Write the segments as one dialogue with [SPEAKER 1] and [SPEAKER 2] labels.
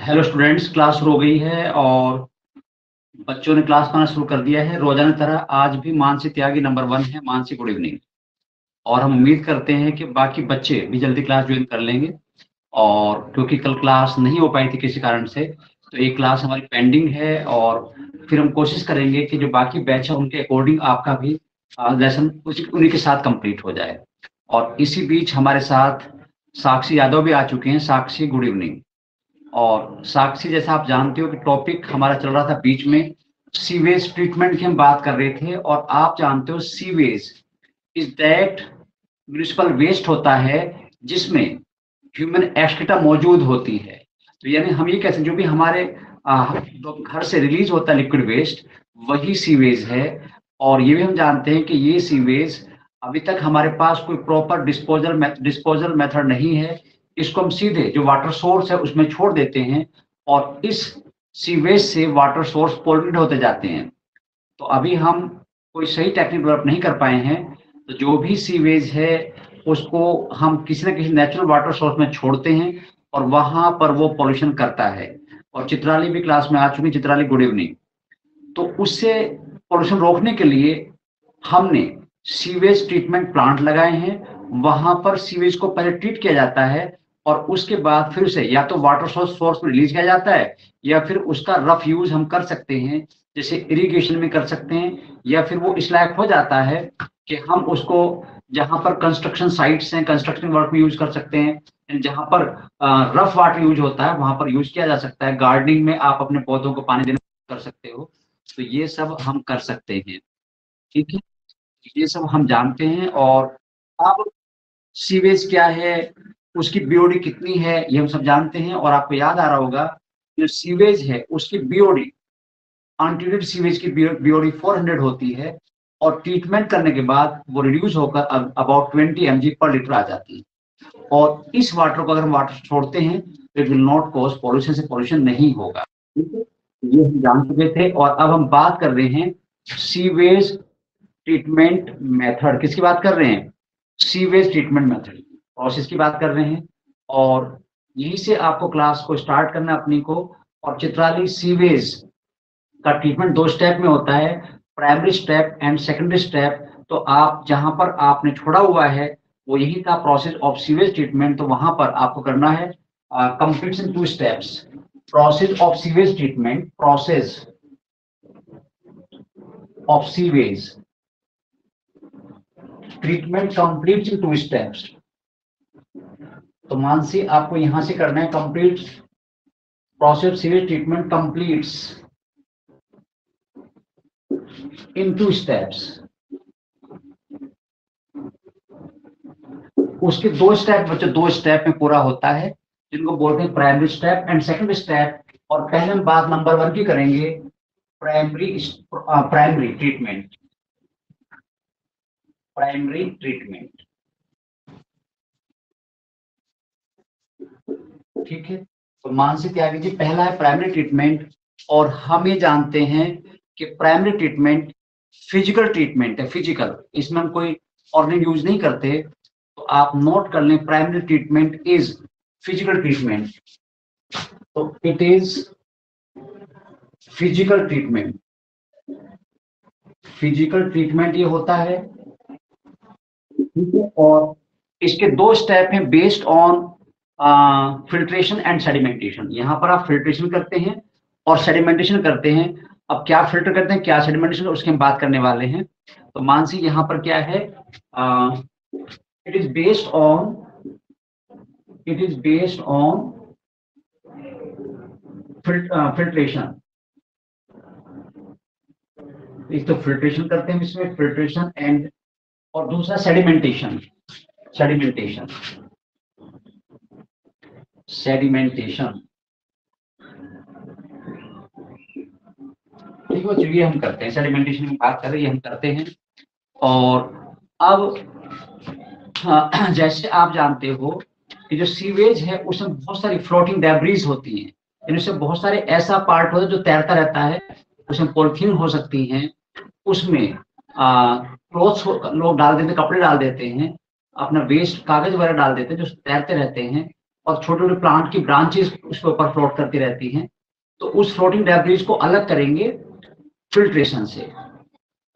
[SPEAKER 1] Hello students, class शुरू हो गई है और बच्चों ने क्लास करना शुरू कर दिया है। रोजाना तरह आज भी मानसी त्यागी नंबर 1 है। Mansi, good evening. और हम उम्मीद करते हैं कि बाकी बच्चे भी जल्दी क्लास ज्वाइन कर लेंगे। और क्योंकि कल क्लास नहीं हो पाई थी किसी कारण से, तो एक क्लास हमारी पेंडिंग है। और फिर हम कोशिश करेंगे कि जो बाकी बैच है उनके अकॉर्डिंग आपका भी लेसन उन्हीं के साथ कंप्लीट हो जाए। और इसी बीच हमारे साथ साक्षी यादव भी आ चुके हैं। साक्षी, गुड इवनिंग। और साक्षी, जैसा आप जानते हो कि टॉपिक हमारा चल रहा था बीच में, सीवेज ट्रीटमेंट की हम बात कर रहे थे। और आप जानते हो sewage is that municipal waste होता है जिसमें ह्यूमन एक्सक्रीटा मौजूद होती है। तो यानी हम ये कहते हैं जो भी हमारे घर से रिलीज होता है लिक्विड वेस्ट, वही सीवेज है। और ये भी हम जानते हैं कि ये सीवेज अभी तक हमारे पास कोई प्रॉपर डिस्पोजल मेथड नहीं है। इसको हम सीधे जो वाटर सोर्स है उसमें छोड़ देते हैं और इस सीवेज से वाटर सोर्स पोल्यूटेड होते जाते हैं। तो अभी हम कोई सही टेक्निक डेवलप नहीं कर पाए हैं। तो जो भी सीवेज है उसको हम किसी न किसी नेचुरल वाटर सोर्स में छोड़ते हैं और वहां पर वो पॉल्यूशन करता है। और चित्राली भी क्लास में आ चुकी। Chitrali, good evening. तो उससे पॉल्यूशन रोकने के लिए हमने सीवेज ट्रीटमेंट प्लांट लगाए हैं। वहां पर सीवेज को पहले ट्रीट किया जाता है और उसके बाद फिर से या तो वाटर सोर्स में रिलीज किया जाता है या फिर उसका रफ यूज हम कर सकते हैं, जैसे इरिगेशन में कर सकते हैं। या फिर वो इस लायक हो जाता है कि हम उसको जहां पर कंस्ट्रक्शन साइट्स हैं, कंस्ट्रक्शन वर्क में यूज कर सकते हैं। जहां पर रफ वाटर यूज होता है वहां पर यूज किया जा सकता है। गार्डनिंग में आप अपने पौधों को पानी देना कर सकते हो। तो ये सब हम कर सकते हैं। ठीक है, ये सब हम जानते हैं। और अब सीवेज क्या है, उसकी बीओडी कितनी है, ये हम सब जानते हैं। और आपको याद आ रहा होगा जो सीवेज है उसकी बीओडी, अनट्रीटेड सीवेज की बीओडी 400 होती है और ट्रीटमेंट करने के बाद वो रिड्यूस होकर अबाउट 20 mg पर लीटर आ जाती है। और इस वाटर को अगर हम वाटर छोड़ते हैं तो it will not cause pollution, से पॉल्यूशन नहीं होगा। ठीक है, ये हम जान चुके थे। और अब हम बात कर रहे हैं सीवेज ट्रीटमेंट मेथड। किसकी बात कर रहे हैं? सीवेज ट्रीटमेंट मेथड, प्रोसेस की बात कर रहे हैं। और यहीं से आपको क्लास को स्टार्ट करना अपनी को। और चित्राली, सीवेज का ट्रीटमेंट 2 स्टेप में होता है, primary step and secondary step. तो आप जहां पर आपने छोड़ा हुआ है वो यही था, प्रोसेस ऑफ सीवेज ट्रीटमेंट। तो वहां पर आपको करना है complete in 2 steps. Process of sewage treatment, process of sewage treatment complete in 2 steps. तो मानसी, आपको यहां से करना है complete process sewage treatment completes in 2 steps. उसके 2 स्टेप बच्चे 2 स्टेप में पूरा होता है, जिनको बोलते हैं primary step and secondary step. और पहले हम बात नंबर 1 की करेंगे, प्राइमरी ट्रीटमेंट। प्राइमरी ट्रीटमेंट, ठीक है। तो मानसी त्यागी जी, पहला है प्राइमरी ट्रीटमेंट। और हम ये जानते हैं कि प्राइमरी ट्रीटमेंट फिजिकल ट्रीटमेंट है। फिजिकल, इसमें हम कोई ऑर्गेनिक यूज नहीं करते। तो आप नोट कर लें, primary treatment is physical treatment. तो it is physical treatment. Physical treatment ये होता है, ठीक है। और इसके 2 स्टेप हैं based on filtration and sedimentation. यहां पर आप फिल्ट्रेशन करते हैं और सेडिमेंटेशन करते हैं। अब क्या फिल्टर करते हैं, क्या सेडिमेंटेशन, उसकी हम बात करने वाले हैं। तो मानसी, यहां पर क्या है, it is based on filtration. एक तो फिल्ट्रेशन करते हैं इसमें, फिल्ट्रेशन एंड, और दूसरा सेडिमेंटेशन। सेडिमेंटेशन सेडिमेंटेशन ठीक है, ये हम करते हैं। सेडिमेंटेशन की बात कर रहे हैं, ये हम करते हैं। और अब जैसे आप जानते हो कि जो सीवेज है उसमें बहुत सारी फ्लोटिंग डेब्रीज होती हैं। इनमें बहुत सारे ऐसा पार्ट होता है जो तैरता रहता है। उसमें पॉलिथीन हो सकती हैं, उसमें क्लोथ्स लोग डाल देते हैं, कपड़े डाल देते हैं, अपना वेस्ट कागज वगैरह डाल देते हैं जो तैरते रहते हैं। और छोटे छोटे प्लांट की ब्रांचेस उसके ऊपर फ्लोट करती रहती हैं। तो उस फ्लोटिंग डेब्रिस को अलग करेंगे फिल्ट्रेशन से,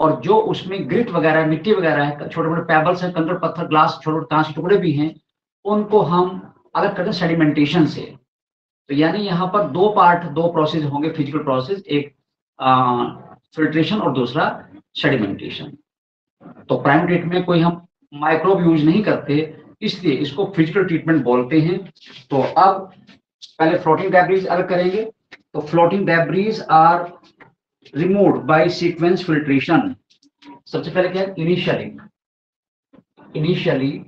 [SPEAKER 1] और जो उसमें ग्रिट वगैरह, मिट्टी वगैरह है, छोटे छोटे पेबल्स हैं, कंकड़ पत्थर, ग्लास, छोटे छोटे कांच के टुकड़े भी हैं, उनको हम अलग करते हैं सेडिमेंटेशन से। तो यानी यहाँ पर दो पार्ट, दो प्रोसेस होंगे, फिजिकल प्रोसेस, एक फिल्ट्रेशन और दूसरा सेडिमेंटेशन। तो प्राइमरी ट्रीटमेंट में कोई हम माइक्रोब यूज नहीं करते, इसलिए इसको फिजिकल ट्रीटमेंट बोलते हैं। तो अब पहले फ्लोटिंग डेब्रिस अलग करेंगे। तो floating debris are removed by sequence filtration. सबसे पहले क्या है, इनिशियली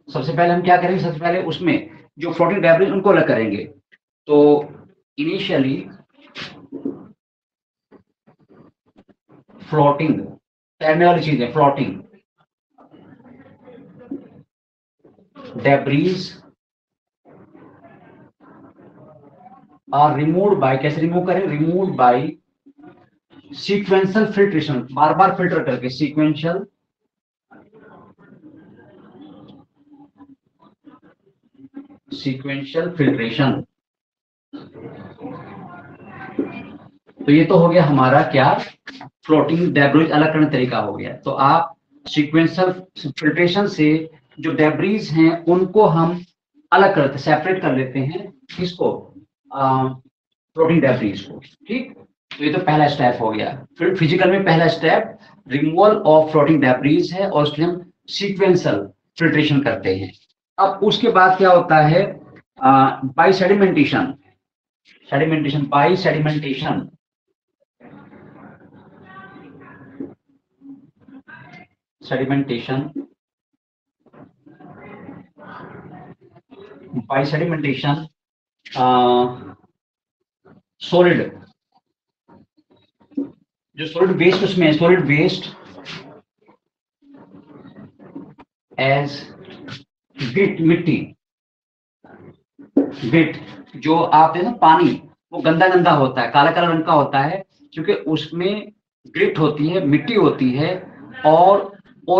[SPEAKER 1] सबसे पहले हम क्या करेंगे, सबसे पहले उसमें जो फ्लोटिंग डेब्रिस उनको अलग करेंगे। तो इनिशियली फ्लोटिंग, तैरने वाली चीज है, floating debris are removed by, कैसे रिमूव करें, रिमूव्ड बाय सीक्वेंशियल फिल्ट्रेशन, बार बार फिल्टर करके, सीक्वेंशियल फिल्ट्रेशन। तो ये तो हो गया हमारा क्या, फ्लोटिंग डेब्रिस अलग करने तरीका हो गया। तो आप सीक्वेंशियल फिल्ट्रेशन से जो डेब्रिस हैं उनको हम अलग करते, सेपरेट कर लेते हैं, किसको, फ्लोटिंग डेब्रिस को। ठीक, तो ये तो पहला स्टेप हो गया। फिर फिजिकल में पहला step removal of floating debris है, और उसके हम सीक्वेंशियल फिल्ट्रेशन करते हैं। अब उसके बाद क्या होता है, by sedimentation, by sedimentation, by sedimentation, solid, जो सॉलिड वेस्ट उसमें है, सॉलिड वेस्ट एज ग्रिट, मिट्टी, ग्रिट, जो आप देखो पानी वो गंदा गंदा होता है, काला काला रंग का होता है, क्योंकि उसमें ग्रिट होती है, मिट्टी होती है, और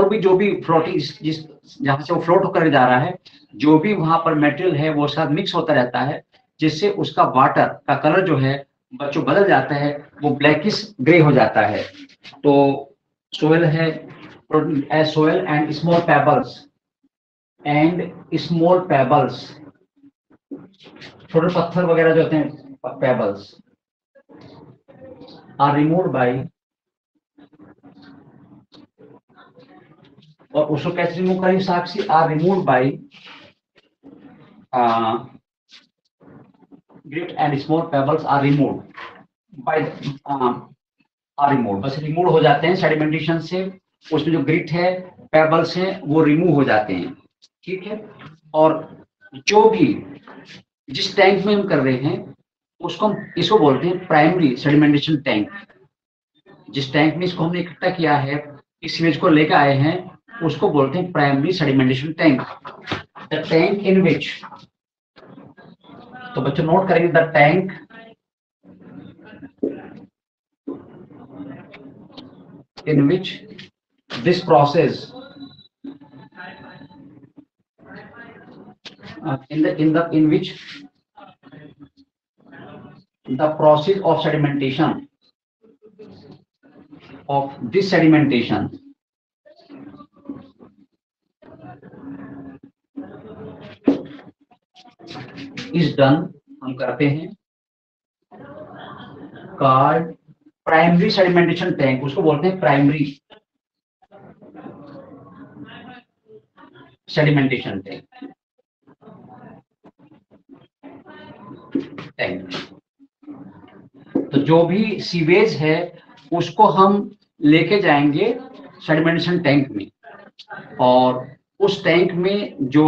[SPEAKER 1] भी जो भी फ्लोटिंग, जिस जहां से वो फ्लोट होकर जा रहा है, जो भी वहां पर मटेरियल है वो साथ मिक्स होता रहता है, जिससे उसका वाटर का कलर जो है बच्चों बदल जाता है, वो ब्लैकिश ग्रे हो जाता है। तो सोयल है, सोयल एंड स्मॉल पेबल्स, छोटे पत्थर वगैरह जो होते हैं, पेबल्स, आर रिमूव्ड बाय, और उसको कैसे रिमूव करेंगे Sakshi, are removed by grit and small pebbles are removed by, बस रिमूव हो जाते हैं सेडिमेंटेशन से, उसमें जो ग्रिट है, पेबल्स हैं, वो रिमूव हो जाते हैं। ठीक है, और जो भी जिस टैंक में हम कर रहे हैं उसको हम, इसको बोलते हैं प्राइमरी सेडिमेंटेशन टैंक। जिस टैंक में इसको हमने इकट्ठा किया है, इस सीवेज को लेकर आए हैं, उसको बोलते हैं primary sedimentation tank. The tank in which, तो बच्चों नोट करेंगे, the tank in which this process, in which the process of sedimentation, of this sedimentation is done, हम करते हैं, called प्राइमरी सेडिमेंटेशन टैंक, उसको बोलते हैं प्राइमरी सेडिमेंटेशन टैंक। तो जो भी सीवेज है उसको हम लेके जाएंगे सेडिमेंटेशन टैंक में, और उस टैंक में जो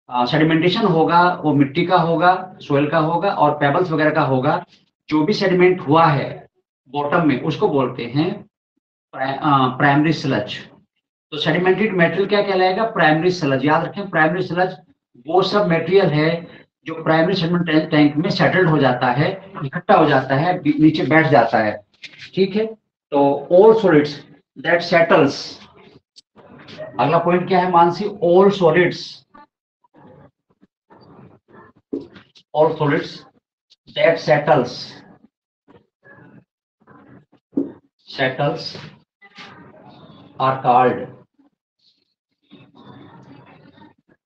[SPEAKER 1] सेडिमेंटेशन होगा वो मिट्टी का होगा, सोयल का होगा, और पेबल्स वगैरह का होगा। जो भी सेडिमेंट हुआ है बॉटम में उसको बोलते हैं प्राइमरी स्लज। तो सेडिमेंटेड मटेरियल क्या कहलाएगा, प्राइमरी स्लज। याद रखें, प्राइमरी स्लज वो सब मटेरियल है जो प्राइमरी सेडिमेंट टैंक में सेटल्ड हो जाता है, इकट्ठा हो जाता है, नीचे बैठ जाता है। ठीक है, तो ऑल सॉलिड्स दैट सेटल्स, अगला पॉइंट क्या है Mansi, all solids all solids that settles are called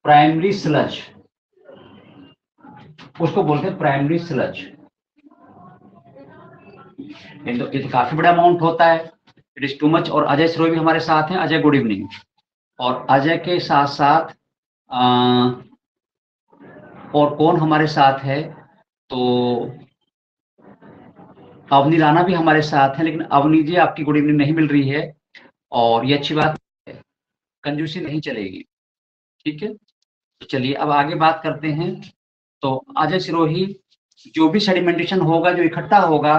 [SPEAKER 1] primary sludge, उसको बोलते हैं प्राइमरी स्लज। ये तो काफी बड़ा अमाउंट होता है, इट इज टू मच। और अजय सिरोही भी हमारे साथ हैं। Ajay good evening. और अजय के साथ साथ और कौन हमारे साथ है, तो अवनी राणा भी हमारे साथ हैं। लेकिन अवनी जी आपकी गुड इवनिंग नहीं मिल रही है और ये अच्छी बात है, कंजूसी नहीं चलेगी। ठीक है, तो चलिए अब आगे बात करते हैं। तो अजय सिरोही, जो भी सेडिमेंटेशन होगा, जो इकट्ठा होगा,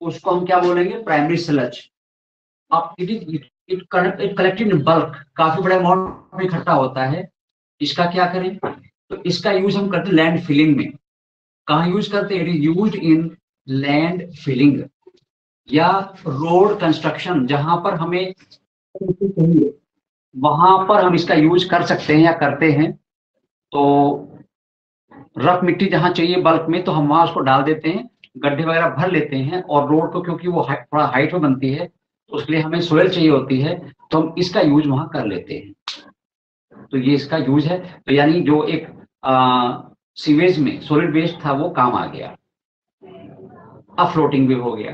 [SPEAKER 1] उसको हम क्या बोलेंगे, प्राइमरी स्लज। अब इट कलेक्टेड इन बल्क, काफी बड़े अमाउंट में इकट्ठा होता है। इसका क्या करें, तो इसका यूज हम करते हैं लैंड फिलिंग में। कहाँ यूज करते हैं, it is used in land filling या रोड कंस्ट्रक्शन। जहां पर हमें चाहिए वहां पर हम इसका यूज कर सकते हैं या करते हैं। तो रफ मिट्टी जहां चाहिए बल्क में, तो हम वहां उसको डाल देते हैं, गड्ढे वगैरह भर लेते हैं। और रोड को क्योंकि वो थोड़ा हाइट में बनती है, तो उसके लिए हमें सोयल चाहिए होती है, तो हम इसका यूज वहां कर लेते हैं। तो ये इसका यूज है। तो यानी जो एक सीवेज में सॉलिड वेस्ट था वो काम आ गया, अब फ्लोटिंग भी हो गया।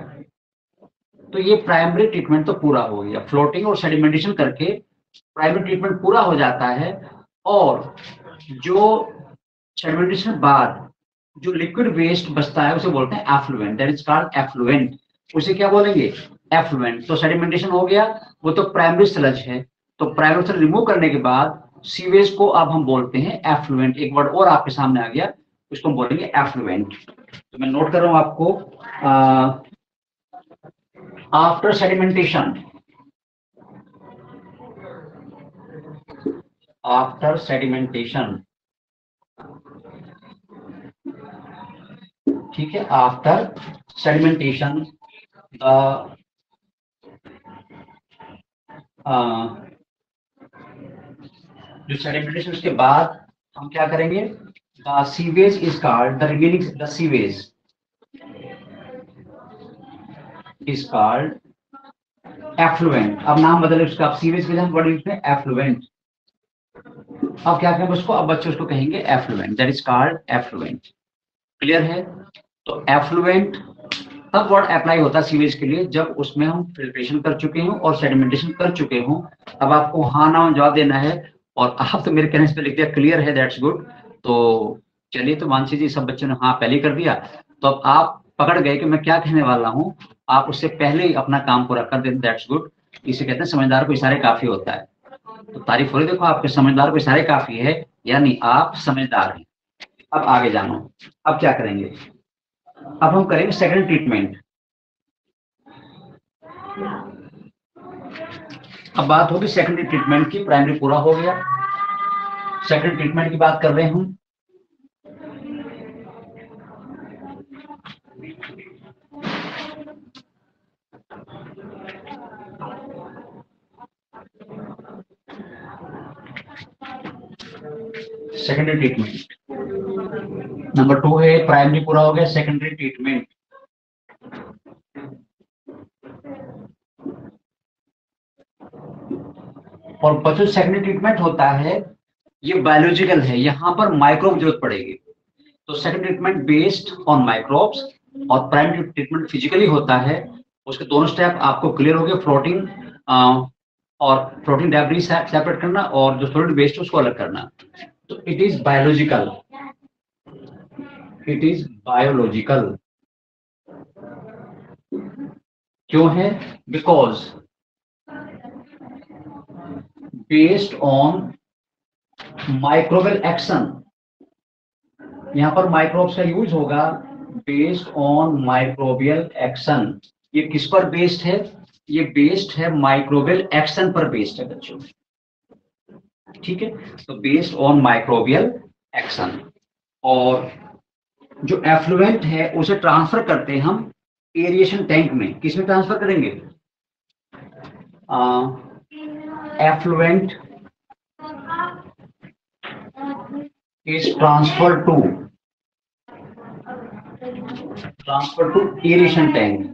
[SPEAKER 1] तो ये प्राइमरी ट्रीटमेंट तो पूरा हो गया, फ्लोटिंग और सेडिमेंटेशन करके प्राइमरी ट्रीटमेंट पूरा हो जाता है। और जो सेडिमेंटेशन बाद जो लिक्विड वेस्ट बचता है उसे बोलते हैं effluent, that is called effluent. उसे क्या बोलेंगे, एफ्लुएंट। तो सेडिमेंटेशन हो गया, वो तो प्राइमरी स्लज है। तो प्राइमरी स्लज रिमूव करने के बाद सीवेज को अब हम बोलते हैं एफ्लुएंट। एक वर्ड और आपके सामने आ गया, उसको हम बोलेंगे एफ्लुएंट। तो मैं नोट कर रहा हूं आपको, आफ्टर सेडिमेंटेशन, आफ्टर सेडिमेंटेशन, ठीक है, आफ्टर सेडिमेंटेशन जो सेडिमेंटेशन उसके बाद हम क्या करेंगे, the sewage is called, the remaining, the sewage is called effluent. अब नाम बदले उसका, अब सीवेज के वर्ड यूज में एफ्लुएंट। अब क्या करेंगे उसको, अब बच्चे उसको कहेंगे effluent, that is called effluent. Clear है। तो एफ्लुएंट तब वर्ड अप्लाई होता है सीवेज के लिए जब उसमें हम फिल्ट्रेशन कर चुके हों और सेडिमेंटेशन कर चुके हों। अब आपको हाँ ना जवाब देना है, और आप तो मेरे कहने से लिख दिया क्लियर है, दैट्स गुड। तो चलिए, तो मानसी जी सब बच्चों ने हाँ पहले कर दिया, तो अब आप पकड़ गए कि मैं क्या कहने वाला हूँ। आप उससे पहले ही अपना काम पूरा कर दें, दैट्स गुड। इसे कहते हैं समझदार को इशारे काफी होता है। तो तारीफ हो रही, देखो आपके समझदार को इशारे काफी है, यानी आप समझदार हैं। अब आगे जानो, अब क्या करेंगे, अब हम करेंगे सेकंड ट्रीटमेंट। अब बात होगी सेकेंडरी ट्रीटमेंट की, प्राइमरी पूरा हो गया, सेकेंडरी ट्रीटमेंट की बात कर रहे हैं हम। सेकेंडरी ट्रीटमेंट नंबर 2 है, प्राइमरी पूरा हो गया, सेकेंडरी ट्रीटमेंट। और बच्चों सेकेंडरी ट्रीटमेंट होता है, ये बायोलॉजिकल है, यहाँ पर माइक्रोब जरूरत पड़ेगी। तो secondary treatment based on microbes, और प्राइमरी ट्रीटमेंट फिजिकली होता है। उसके दोनों स्टेप आपको क्लियर हो गए, फ्लोटिंग और फ्लोटिंग डेब्रिज सेपरेट करना, और जो सॉलिड वेस्ट उसको अलग करना। तो it is biological, it is biological. क्यों है, because based on microbial action, यहां पर माइक्रोब्स का यूज होगा, बेस्ड ऑन माइक्रोबियल एक्शन। ये किस पर बेस्ड है, ये बेस्ड है माइक्रोबियल एक्शन पर बेस्ड है बच्चों। ठीक है, तो बेस्ड ऑन माइक्रोबियल एक्शन। और जो एफ्लुएंट है उसे ट्रांसफर करते हैं हम एरिएशन टैंक में। किसमें ट्रांसफर करेंगे, effluent is transferred to transfer to aeration tank.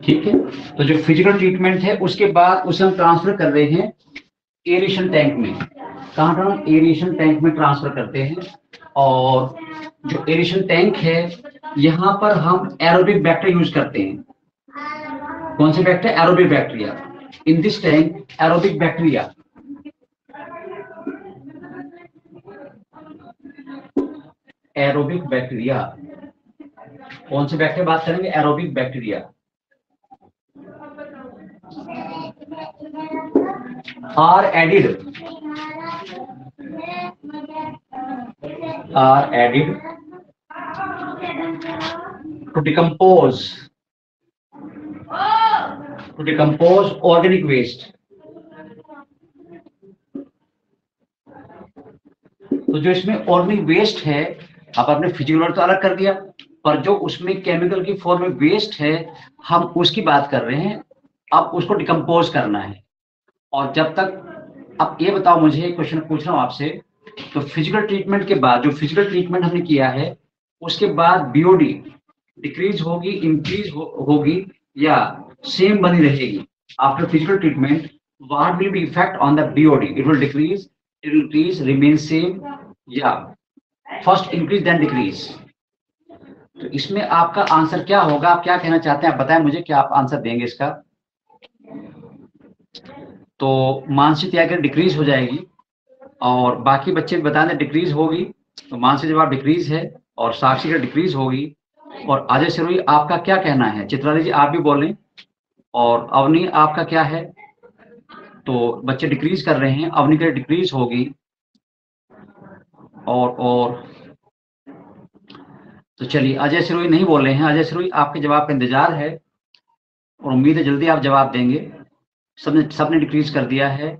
[SPEAKER 1] ठीक है, तो जो फिजिकल ट्रीटमेंट है उसके बाद उसे हम ट्रांसफर कर रहे हैं एरेशन टैंक में। कहाँ हम एरेशन टैंक में ट्रांसफर करते हैं। और जो एरेशन टैंक है यहाँ पर हम एरोबिक बैक्टीरिया यूज करते हैं। कौन से bacteria? Aerobic bacteria. In this tank aerobic bacteria, aerobic bacteria, कौन से बैक्टीरिया बात करेंगे? Aerobic bacteria are added to decompose organic waste। तो जो इसमें ऑर्गेनिक वेस्ट है, आप अपने फिजिकल वर्ड तो अलग कर दिया, पर जो उसमें केमिकल की फॉर्म में वेस्ट है हम उसकी बात कर रहे हैं। अब उसको डिकम्पोज करना है। और जब तक, अब ये बताओ, मुझे एक क्वेश्चन पूछ रहा हूं आपसे, तो फिजिकल ट्रीटमेंट के बाद, जो फिजिकल ट्रीटमेंट हमने किया है उसके बाद बीओडी डिक्रीज होगी, इंक्रीज होगी या सेम बनी रहेगी? After physical treatment what will be effect on the BOD? It will decrease, it will increase, remain same, या फर्स्ट इंक्रीज देन डिक्रीज? तो इसमें आपका आंसर क्या होगा? आप क्या कहना चाहते हैं? आप बताएं मुझे, क्या आप आंसर देंगे इसका? तो मानसिक त्याग डिक्रीज हो जाएगी और बाकी बच्चे बता दें डिक्रीज होगी। तो मानसिक जवाब डिक्रीज है और साक्षी का डिक्रीज होगी। और अजय सिरोही आपका क्या कहना है? चित्राली जी आप भी बोलें। और अवनी आपका क्या है? तो बच्चे डिक्रीज कर रहे हैं, अवनी का डिक्रीज होगी। और तो चलिए, अजय सिरोही नहीं बोल रहे हैं। अजय सिरोही आपके जवाब का इंतजार है और उम्मीद है जल्दी आप जवाब देंगे। सबने डिक्रीज कर दिया है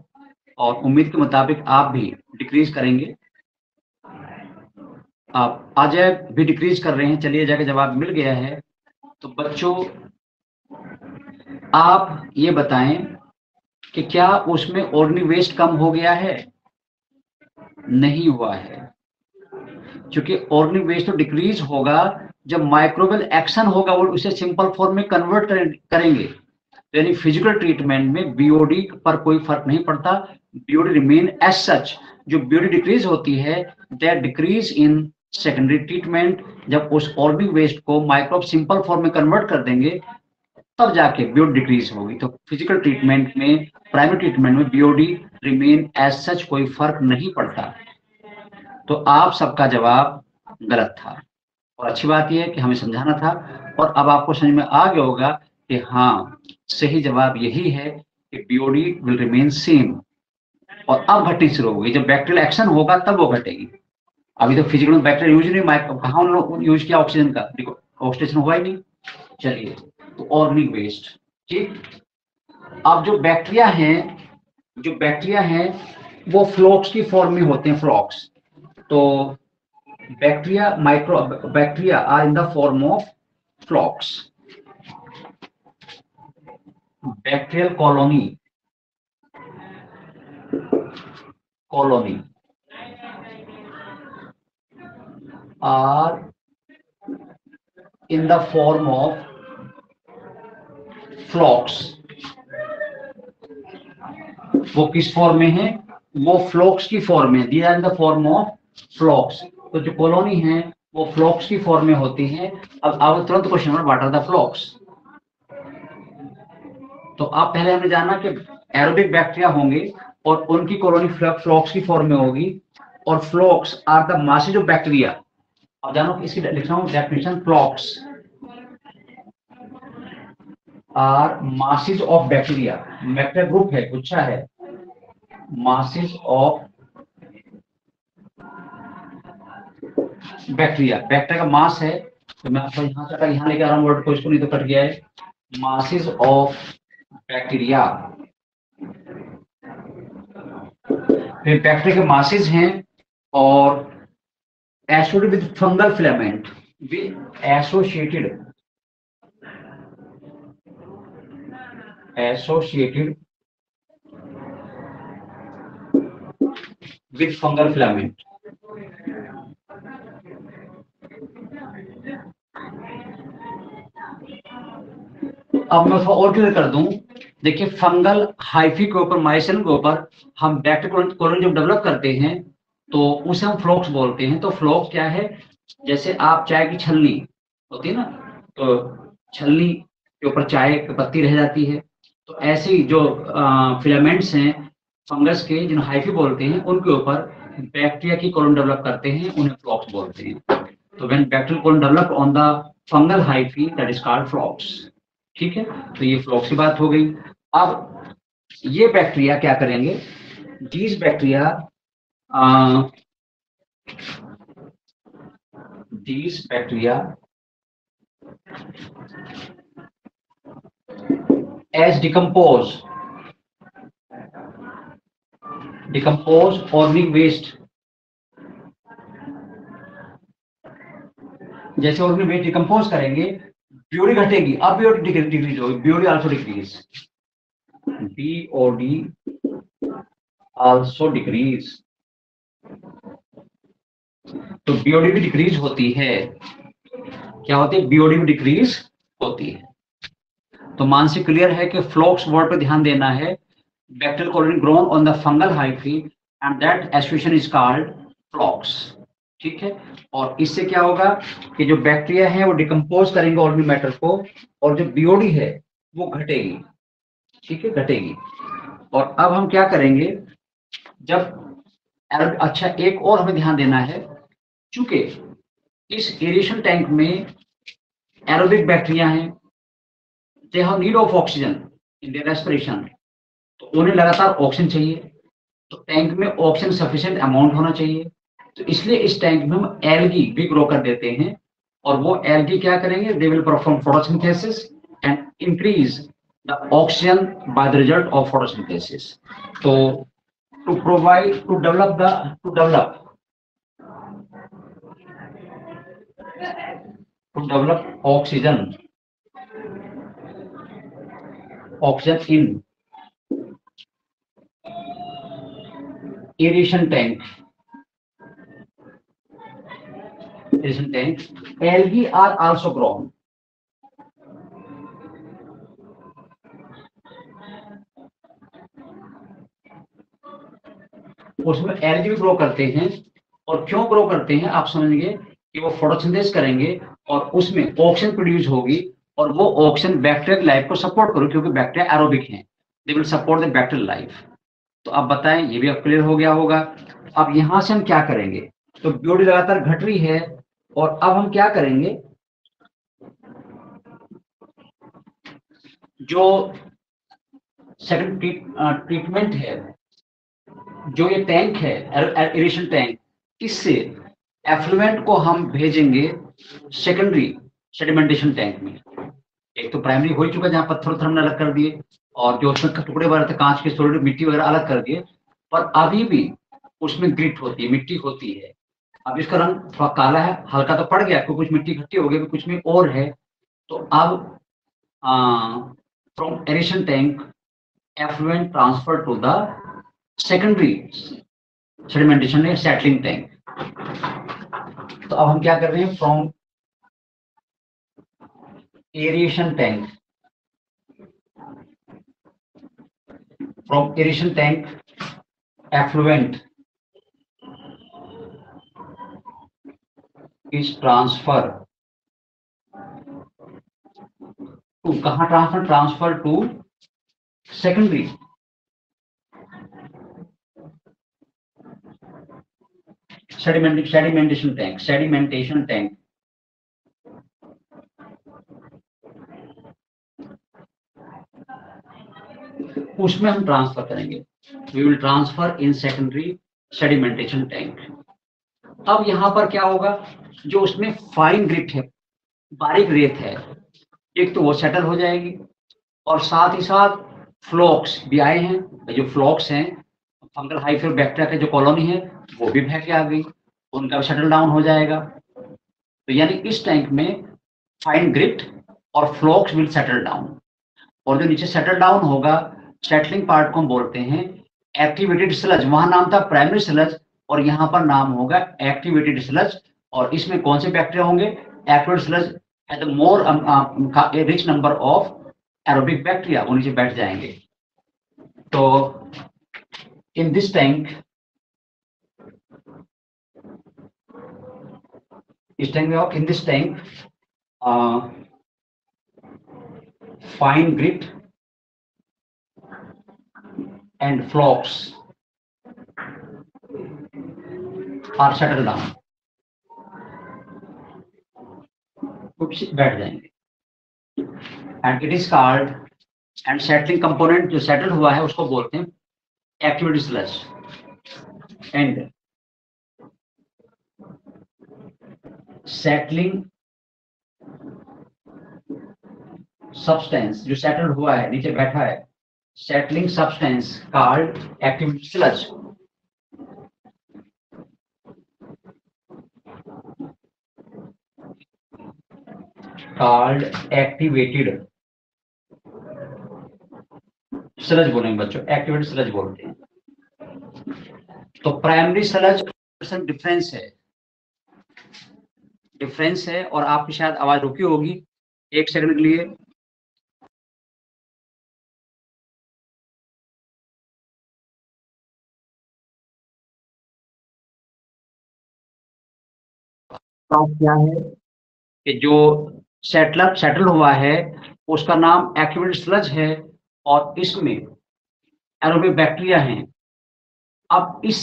[SPEAKER 1] और उम्मीद के मुताबिक आप भी डिक्रीज करेंगे। आप अजय भी डिक्रीज कर रहे हैं। चलिए, जाके जवाब मिल गया है। तो बच्चों आप ये बताएं कि क्या उसमें ऑर्गेनिक वेस्ट कम हो गया है? नहीं हुआ है, क्योंकि ऑर्गेनिक वेस्ट तो डिक्रीज होगा जब माइक्रोबियल एक्शन होगा, वो उसे सिंपल फॉर्म में कन्वर्ट करेंगे। यानी फिजिकल ट्रीटमेंट में बीओडी पर कोई फर्क नहीं पड़ता। BOD remain as such. जो बीओडी डिक्रीज होती है that decrease in secondary treatment, जब उस ऑर्गेनिक वेस्ट को माइक्रोब सिंपल फॉर्म में कन्वर्ट कर देंगे तब जाके बीओडी डिक्रीज होगी। तो फिजिकल ट्रीटमेंट में, प्राइमरी ट्रीटमेंट में बीओडी रिमेन एज सच, कोई फर्क नहीं पड़ता। तो आप सबका जवाब गलत था और अच्छी बात यह है कि हमें समझाना था और अब आपको समझ में आ गया होगा कि हाँ, सही जवाब यही है कि बीओडी विल रिमेन सेम। और अब घटनी शुरू होगी जब बैक्टीरियल एक्शन होगा, तब वो घटेगी। अभी तो फिजिकल में बैक्टीरिया यूज नहीं, माइक्रो कहाँ उन्होंने यूज किया? ऑक्सीजन का देखो, ऑक्सीडेशन हुआ ही नहीं। चलिए, तो ऑर्गेनिक वेस्ट। ठीक, अब जो बैक्टीरिया हैं वो फ्लॉक्स की फॉर्म में होते हैं, फ्लॉक्स। तो bacteria are in the form of flocs. Bacterial colony are in the form of flocs. वो किस फॉर्म में है? वो फ्लॉक्स की फॉर्म में, they are in the form of flocs. तो जो कॉलोनी है वो फ्लॉक्स की फॉर्म में होती है। अब तुरंत question number, what are the flocs? तो आप पहले हमने जाना कि एरोबिक बैक्टीरिया होंगे और उनकी कॉलोनी फ्लॉक्स की फॉर्म में होगी। और flocs are the masses of bacteria. अब जानो इसकी लिख रहा हूं definition, flocs are masses of bacteria. Bacteria group है, गुच्छा है, मासेज ऑफ बैक्टीरिया। बैक्टीरिया का मास है, तो मैं आपको यहाँ लेके आ रहा हूँ वर्ड को, इसको नहीं तो कट गया है। Masses of bacteria. फिर बैक्टीरिया के मासेज हैं और associated with fungal filament, associated with fungal filament. अब मैं थोड़ा और क्लियर कर दूं, देखिए फंगल हाइफी के ऊपर, माइसेल के ऊपर हम बैक्टीरियल कॉलोनी जब डेवलप करते हैं तो उसे हम फ्लॉक्स बोलते हैं। तो फ्लॉक्स क्या है, जैसे आप चाय की छलनी होती है ना, तो छलनी के ऊपर चाय की पत्ती रह जाती है, तो ऐसे ही जो फिलामेंट्स हैं फंगस के, जिन्हें हाइफी बोलते हैं, उनके ऊपर बैक्टीरिया की कॉलोनी डेवलप करते हैं, उन्हें फ्लॉक्स बोलते हैं। तो when bacterial colony develop on the fungal hyphae, that is called flocs. ठीक है, तो ये फ्लॉक्स की बात हो गई। अब ये बैक्टीरिया क्या करेंगे, these bacteria as decompose organic waste, जैसे ऑर्गेनिक वेस्ट डिकम्पोज करेंगे, बीओडी घटेगी, अब बीओडी डिक्रीज होगी, BOD also decrease, BOD also decrease. तो बीओडी भी डिक्रीज होती है, क्या होती है, बीओडी भी डिक्रीज होती है। तो मानसिक क्लियर है कि फ्लॉक्स वर्ड पे ध्यान देना है, bacterial colony grown on the fungal hyphae and that association is called flocs. ठीक है, और इससे क्या होगा कि जो बैक्टीरिया है वो डिकम्पोज करेंगे ऑर्गेनिक मैटर को, और जो बीओडी है वो घटेगी। ठीक है, घटेगी। और अब हम क्या करेंगे, जब अच्छा एक और हमें ध्यान देना है, चूंकि इस एरेशन टैंक में एरोबिक बैक्टीरिया हैं, they have need of oxygen in their respiration, तो उन्हें लगातार ऑक्सीजन चाहिए, तो टैंक में ऑक्सीजन सफिशिएंट अमाउंट होना चाहिए। तो इसलिए इस टैंक में हम एल्गी भी ग्रो कर देते हैं, और वो एल्गी क्या करेंगे, they will perform photosynthesis and increase the oxygen by the result of photosynthesis. तो to provide to develop oxygen in aeration tank, algae are also grown. उसमें एल्गी भी ग्रो करते हैं, और क्यों ग्रो करते हैं आप समझेंगे कि वो फोटोसिंथेसिस करेंगे और उसमें ऑक्सीजन प्रोड्यूस होगी, और वो ऑक्सीजन बैक्टीरियल लाइफ को सपोर्ट करो, क्योंकि बैक्टीरिया एरोबिक हैं, they will support the bacterial life. तो अब बताएं, ये भी अब क्लियर हो गया होगा। अब यहां से हम क्या करेंगे, तो बीओडी लगातार घट रही है, और अब हम क्या करेंगे, जो सेकंड ट्रीटमेंट है, जो ये टैंक है एरेशन टैंक, इससे एफ्लुएंट को हम भेजेंगे सेकेंडरी सेडिमेंटेशन टैंक में। एक तो प्राइमरी हो चुका जहां पत्थर उत्थर हमने अलग कर दिए, और जो उसमें टुकड़े वगैरह थे कांच के, सॉलिड मिट्टी वगैरह अलग कर दिए, पर अभी भी उसमें ग्रिट होती है, मिट्टी होती है। अब इसका रंग थोड़ा काला है, हल्का तो पड़ गया, कुछ मिट्टी इकट्ठी हो गई, कुछ में और है। तो अब from aeration tank effluent transfer to the secondary sedimentation settling tank. तो अब हम क्या कर रहे हैं, from aeration tank effluent is transfer to, कहाँ transfer to secondary sedimentation tank. उसमें हम ट्रांसफर करेंगे, we will transfer in secondary sedimentation tank. अब यहां पर क्या होगा, जो उसमें फाइन ग्रिट है, बारीक रेत है, एक तो वो सेटल हो जाएगी, और साथ ही साथ फ्लॉक्स भी आए हैं। जो फ्लॉक्स हैं फंगल हाइफी बैक्टीरिया के जो कॉलोनी है वो भी बह के आ गई, उनका भी सेटल डाउन हो जाएगा। तो यानी इस टैंक में फाइन ग्रिट और फ्लॉक्स विल सेटल डाउन, और जो नीचे सेटल डाउन होगा, सेटलिंग पार्ट को हम बोलते हैं एक्टिवेटेड स्लज। वहां नाम था प्राइमरी स्लज, और यहाँ पर नाम होगा एक्टिवेटेड स्लज। और इसमें कौन से बैक्टीरिया होंगे, activated sludge has more rich number of aerobic bacteria वो नीचे बैठ जाएंगे। तो इन दिस टैंक, इस टैंक में in this tank fine grit and flocs are settle down, बैठ जाएंगे। And it is called, and settling component जो सेटल हुआ है उसको बोलते हैं activity sludge. And settling substance जो सेटल हुआ है, नीचे बैठा है, settling substance called activity sludge. Called activated sludge बोलेंगे बच्चों, एक्टिवेटेड स्लज बोलते हैं। तो प्राइमरी स्लज डिफरेंस है, डिफरेंस है। और आपकी शायद आवाज रुकी होगी एक सेकंड के लिए। क्या है कि जो सेटल हुआ है उसका नाम एक्टिवेटेड स्लज है और इसमें एरोबिक बैक्टीरिया हैं। अब इस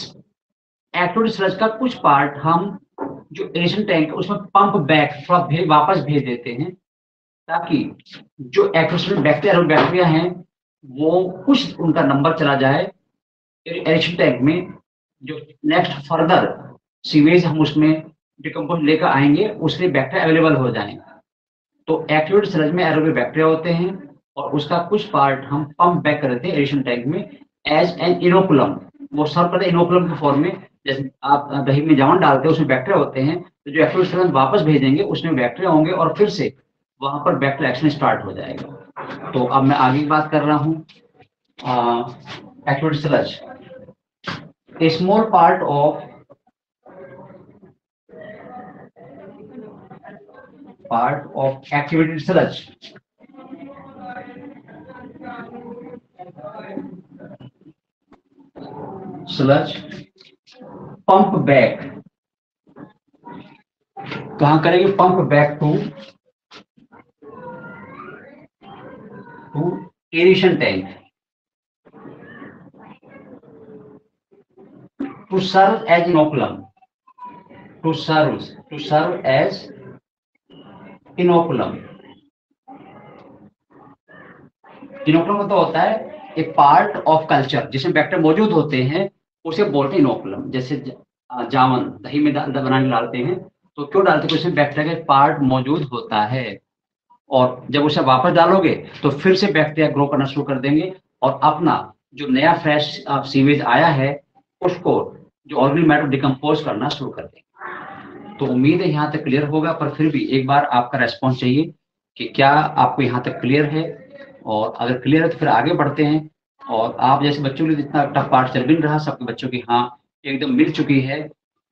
[SPEAKER 1] एक्टिवेटेड स्लज का कुछ पार्ट हम जो एरेशन टैंक है उसमें पंप बैक थोड़ा वापस भेज देते हैं, ताकि जो एक्टिवेटेड बैक्टीरिया हैं वो कुछ उनका नंबर चला जाए एरेशन टैंक में। जो नेक्स्ट फर्दर सीवेज हम उसमें डिकम्पोज लेकर आएंगे उसके लिए बैक्टीरिया अवेलेबल हो जाएंगे। तो एक्टिवेटेड स्लज में एरोबिक बैक्टीरिया होते हैं और उसका कुछ पार्ट हम पंप बैक कर देते हैं एरेशन टैंक में एज एन इनोकुलम। वो सर्व करते हैं इनोकुलम की फॉर्म में। जैसे आप दही में जामुन डालते हैं उसमें बैक्टीरिया होते हैं, तो जो एक्टिवेटेड स्लज वापस भेजेंगे उसमें बैक्टीरिया होंगे और फिर से वहां पर बैक्टीरिया एक्शन स्टार्ट हो जाएगा। तो अब मैं आगे की बात कर रहा हूँ। Activated sludge, a small part of activated sludge pump back, कहां करेंगे? Pump back to aeration tank to serve as inoculum, to serve as inoculum। Inoculum मतलब होता है एक पार्ट ऑफ कल्चर जिसमें बैक्टीरिया मौजूद होते हैं, उसे बोलते हैं इनोकुलम। जैसे जावन दही में बनाने डालते हैं तो क्यों डालते हैं? उसमें बैक्टीरिया का पार्ट मौजूद होता है और जब उसे वापस डालोगे तो फिर से बैक्टीरिया ग्रो करना शुरू कर देंगे और अपना जो नया फ्रेश सीवेज आया है उसको जो ऑर्गेनिक मैटर डिकम्पोज करना शुरू कर देंगे। तो उम्मीद है यहाँ तक क्लियर होगा, पर फिर भी एक बार आपका रेस्पॉन्स चाहिए कि क्या आपको यहाँ तक क्लियर है। और अगर क्लियर है तो फिर आगे बढ़ते हैं। और आप जैसे बच्चों के लिए जितना टफ पार्ट चल भी नहीं रहा, सबके बच्चों की हाँ एकदम मिल चुकी है,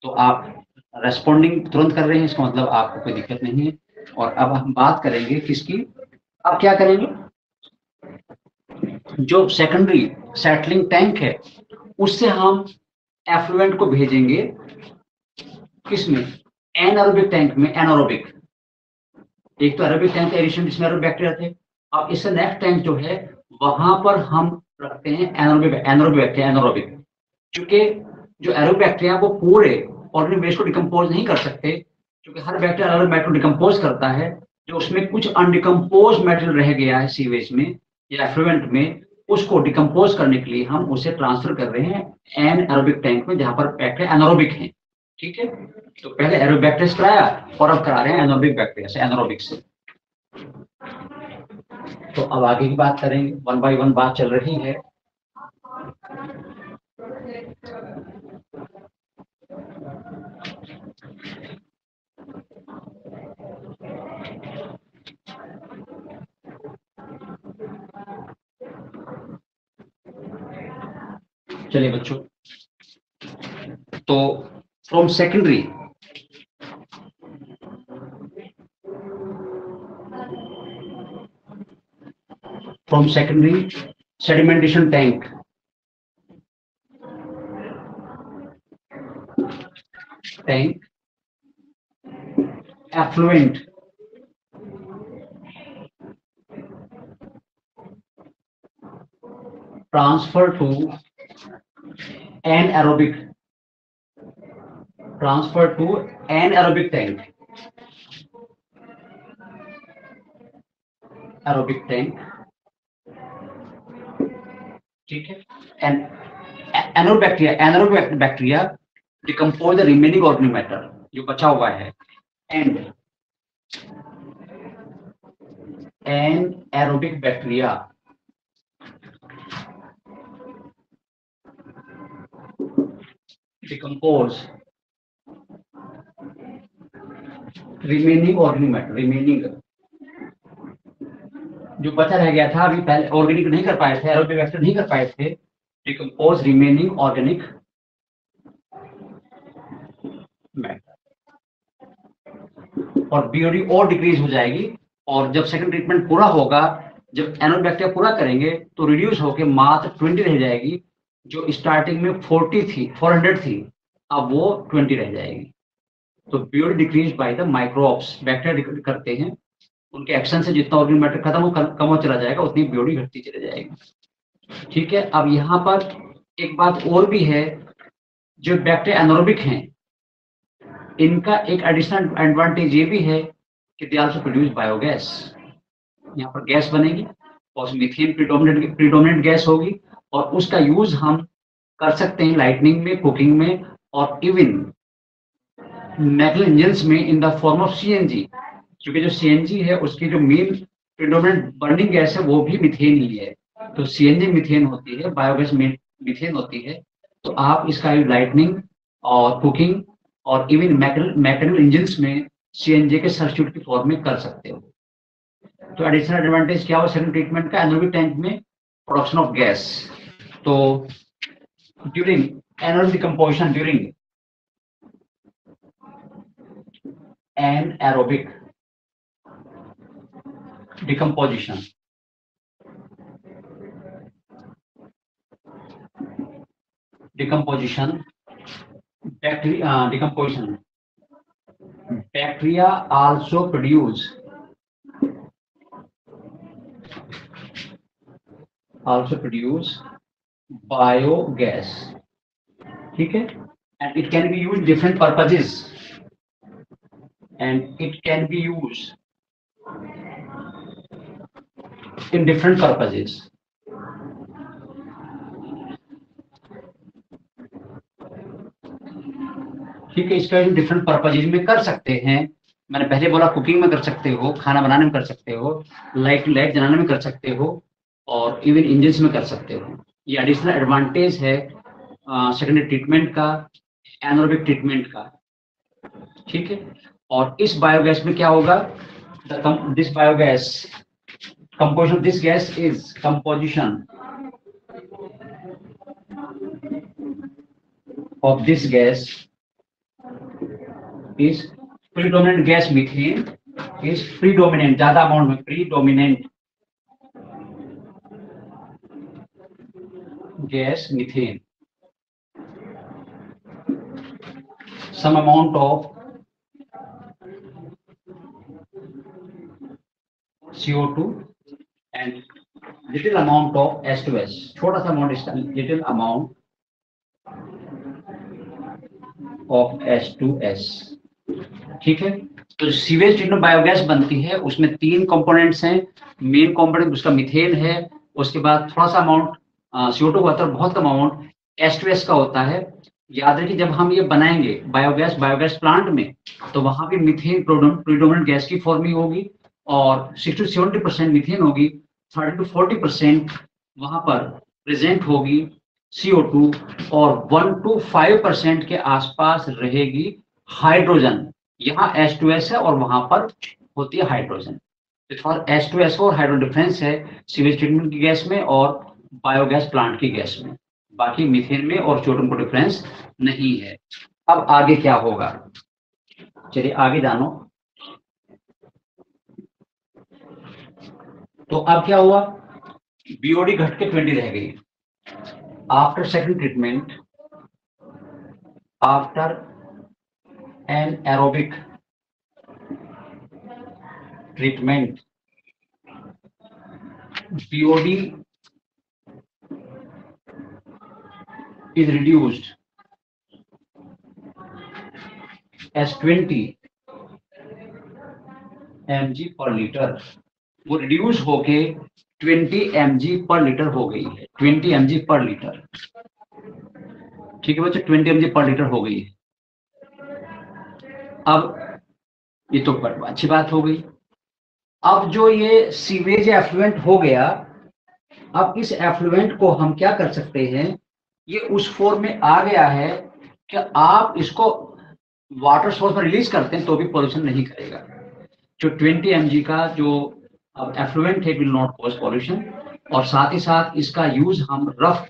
[SPEAKER 1] तो आप रेस्पॉन्डिंग तुरंत कर रहे हैं, इसका मतलब आपको कोई दिक्कत नहीं है। और अब हम बात करेंगे किसकी, अब क्या करेंगे? जो सेकेंडरी सेटलिंग टैंक है उससे हम एफ्लुएंट को भेजेंगे किसमें? एनारोबिक टैंक में। एनारोबिक, एक तो एरोबिक टैंक एडिशन जिसमें एरोबिक बैक्टीरिया थे। अब इससे नेक्स्ट टैंक जो है वहां पर हम रखते हैं एनारोबिक बैक्टीरिया। एनारोबिक क्योंकि जो एरोबिक बैक्टीरिया वो पूरे ऑर्गेनिक वेस्ट को डिकम्पोज नहीं कर सकते, क्योंकि हर बैक्टीरिया अलग मैटर डिकम्पोज करता है। जो उसमें कुछ अनडिकम्पोज मैटेरियल रह गया है सीवेज में या एफ्लुएंट में, उसको डिकम्पोज करने के लिए हम उसे ट्रांसफर कर रहे हैं एनारोबिक टैंक में जहां पर बैक्टीरिया एनारोबिक है। ठीक है, तो पहले एरोबिक बैक्टीरिया से कराया और अब करा रहे हैं एनारोबिक बैक्टीरिया से, एनारोबिक से। तो अब आगे की बात करेंगे, वन बाय वन बात चल रही है। चलिए बच्चों, तो from secondary from secondary sedimentation tank, effluent transfer to anaerobic tank, aerobic tank, ठीक है। And anaerobic bacteria decompose the remaining organic matter, जो बचा हुआ है, and anaerobic bacteria decompose remaining organic matter, remaining जो बचा रह गया था, अभी पहले ऑर्गेनिक नहीं कर पाए थे, एरोबिक बैक्टीरिया नहीं कर पाए थे, डिकम्पोज रिमेनिंग ऑर्गेनिक मैटर, और बीओडी और डिक्रीज हो जाएगी। और जब सेकंड ट्रीटमेंट पूरा होगा, जब एनोड बैक्टीरिया पूरा करेंगे तो रिड्यूस होकर मात्र 20 रह जाएगी, जो स्टार्टिंग में 400 थी, अब वो 20 रह जाएगी। तो BOD decrease by the microbes, bacteria करते हैं, उनके एक्शन से जितना ऑर्गेनिक मैटर कम हो चला जाएगा, उतनी बीओडी घटती चली जाएगी, ठीक है। अब यहाँ पर एक बात और भी है, जो बैक्टीरिया एनारोबिक हैं, इनका एक एडिशनल एडवांटेज ये भी है कि दे आल्सो प्रोड्यूस बायोगैस। यहाँ पर गैस बनेगी और मीथेन प्रीडोमिनेंट गैस होगी, और उसका यूज हम कर सकते हैं लाइटनिंग में, कुकिंग में, और इवन मैकेनिकल इंजन्स में इन द फॉर्म ऑफ सीएनजी, क्योंकि जो सीएनजी है उसकी जो मेन प्रीडोमिनेंट बर्निंग गैस है वो भी मीथेन ही है। तो सीएनजी मीथेन होती है, बायोगैस मीथेन होती है। तो आप इसका लाइटनिंग और कुकिंग और इवन मैकेनिकल इंजन्स में सीएनजी के सब्स्टिट्यूट की फॉर्म में कर सकते हो। तो एडिशनल एडवांटेज क्या हो सेकंड ट्रीटमेंट का, एनारोबिक टैंक में प्रोडक्शन ऑफ गैस। तो during anaerobic decomposition, during anaerobic decomposition, bacteria also produce biogas, ठीक है। and it can be used different purposes, and it can be used in different purposes, ठीक है। इसका different purposes में कर सकते हैं। मैंने पहले बोला कुकिंग में कर सकते हो, खाना बनाने में कर सकते हो, लाइट जलाने में कर सकते हो, और इवन इंजन्स में कर सकते हो। ये एडिशनल एडवांटेज है सेकेंडरी ट्रीटमेंट का, एनारोबिक ट्रीटमेंट का, ठीक है। और इस बायोगैस में क्या होगा, this biogas, composition of this gas is composition of this gas is predominant gas methane is predominant, ज्यादा अमाउंट में predominant gas methane, some amount of CO2 and little amount of H2S, छोटा सा amount, little amount of H2S, ठीक है। तो sewage treatment biogas बनती है, उसमें 3 कंपोनेंट्स हैं। मेन कंपोनेंट उसका मीथेन है, उसके बाद थोड़ा सा अमाउंट CO2 होता है, बहुत कम अमाउंट H2S का होता है। याद रखिए जब हम ये बनाएंगे बायोगैस प्लांट में, तो वहां भी मीथेन प्रीडोमिनेंट गैस की फॉर्म ही होगी, और 60 to 70% मीथेन होगी, 30 to 40% वहां पर प्रेजेंट होगी CO2, और 1 to 5% के आसपास रहेगी हाइड्रोजन। यहाँ H2S है और वहां पर होती है हाइड्रोजन। तो थोड़ा H2S और हाइड्रोजन डिफरेंस है सीवेज ट्रीटमेंट की गैस में और बायोगैस प्लांट की गैस में, बाकी मीथेन में और CO2 को डिफरेंस नहीं है। अब आगे क्या होगा, चलिए आगे जानो। तो अब क्या हुआ, बीओडी घट के 20 रह गई। After second treatment, after an aerobic treatment, BOD is reduced as 20 mg per litre. वो रिड्यूस होके 20 mg पर लीटर हो गई है, 20 mg पर लीटर। ठीक है बच्चों, 20 mg पर लीटर हो गई है। अब ये तो अच्छी बात हो गई। अब जो ये सीवेज एफ्लुएंट हो गया, अब इस एफ्लुएंट को हम क्या कर सकते हैं, ये उस फॉर्म में आ गया है कि आप इसको वाटर सोर्स में रिलीज करते हैं तो भी पॉल्यूशन नहीं करेगा। जो 20 mg का जो एफ्लुएंट है विल नॉट कॉज पॉल्यूशन, और साथ ही साथ इसका यूज हम रफ